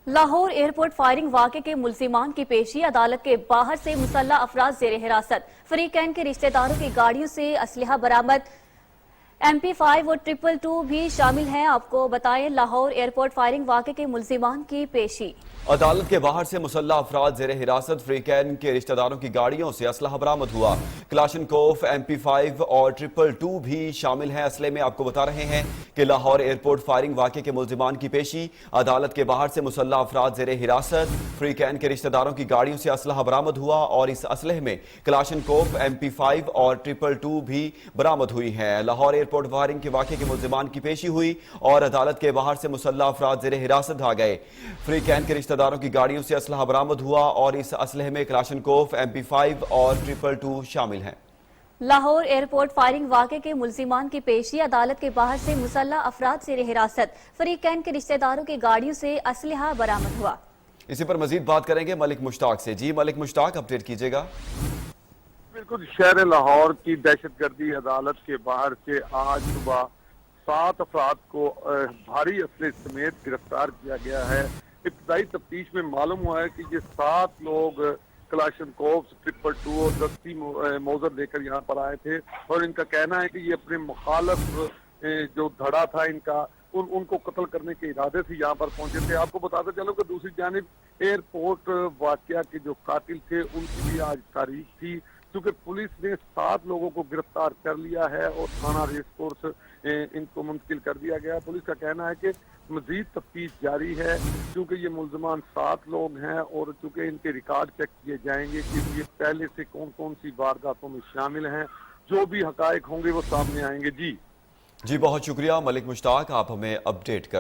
Lahore airport firing वाक़े के मुल्जिमान की पेशी, अदालत के बाहर से मुसल्लह अफराद ज़ेर हिरासत। फरीकैन के रिश्तेदारों की गाड़ियों से असलहा बरामद। MP5 और 222 भी शामिल हैं। आपको बताएं, लाहौर एयरपोर्ट फायरिंग वाक़े के मुल्जिमान की पेशी। अदालत के बाहर से मुसल्लह अफराद ज़ेर हिरासत। फ्रीकैन के रिश्तेदारों की गाड़ियों से असलहा बरामद हुआ। क्लाशनकोफ, MP5 और 222 भी शामिल हैं। असले में आपको बता रहे हैं कि लाहौर एयरपोर्ट फायरिंग वाक़े के मुल्जिमान की पेशी, अदालत के बाहर से मुसल्लह अफराद ज़ेर हिरासत। फ्रीकैन के रिश्तेदारों की गाड़ियों से असलहा बरामद हुआ और इस असलहे में क्लाशनकोफ, MP5 और 222 भी बरामद हुई हैं। लाहौर एयरपोर्ट फायरिंग के वाक़े के मुल्जिमान की पेशी हुई और अदालत के बाहर से मुसल्लह अफराद ज़ेर हिरासत आ गए। फ्रीकैन के रिश्तेदारों की गाड़ियों से असलहा बरामद हुआ और इस असलहे में क्लाशनकोफ, MP5 और 222 शामिल हैं। लाहौर एयरपोर्ट फायरिंग वाक़े के मुल्जिमान की पेशी, अदालत के बाहर से मुसल्लह अफराद ज़ेर हिरासत। फरीकैन के रिश्तेदारों की गाड़ियों से असलहा बरामद हुआ। इसी पर मजीद बात करेंगे मलिक मुश्ताक से। जी मलिक मुश्ताक, अपडेट कीजिएगा। बिल्कुल, शहर लाहौर की दहशतगर्दी अदालत के बाहर से आज सुबह 7 अफराद को भारी असले समेत गिरफ्तार किया गया है। इब्तदाई तफ्तीश में मालूम हुआ है कि ये 7 लोग क्लाशनकोफ, 222 और 10 मोजर लेकर यहाँ पर आए थे और इनका कहना है कि ये अपने मुखालफ जो धड़ा था इनका उनको कत्ल करने के इरादे से यहाँ पर पहुंचे थे। आपको बताते चलो कि दूसरी जानिब एयरपोर्ट वाकया के जो कातिल थे उनकी भी आज तारीख थी, क्योंकि पुलिस ने 7 लोगों को गिरफ्तार कर लिया है और थाना रेस कोर्स इनको मुंतकिल कर दिया गया। पुलिस का कहना है कि मजीद तफ्तीश जारी है, क्योंकि ये मुल्जिमान 7 लोग हैं और चूंकि इनके रिकॉर्ड चेक किए जाएंगे कि ये पहले से कौन कौन सी वारदातों में शामिल हैं। जो भी हकायक होंगे वो सामने आएंगे। जी बहुत शुक्रिया मलिक मुश्ताक, आप हमें अपडेट करें।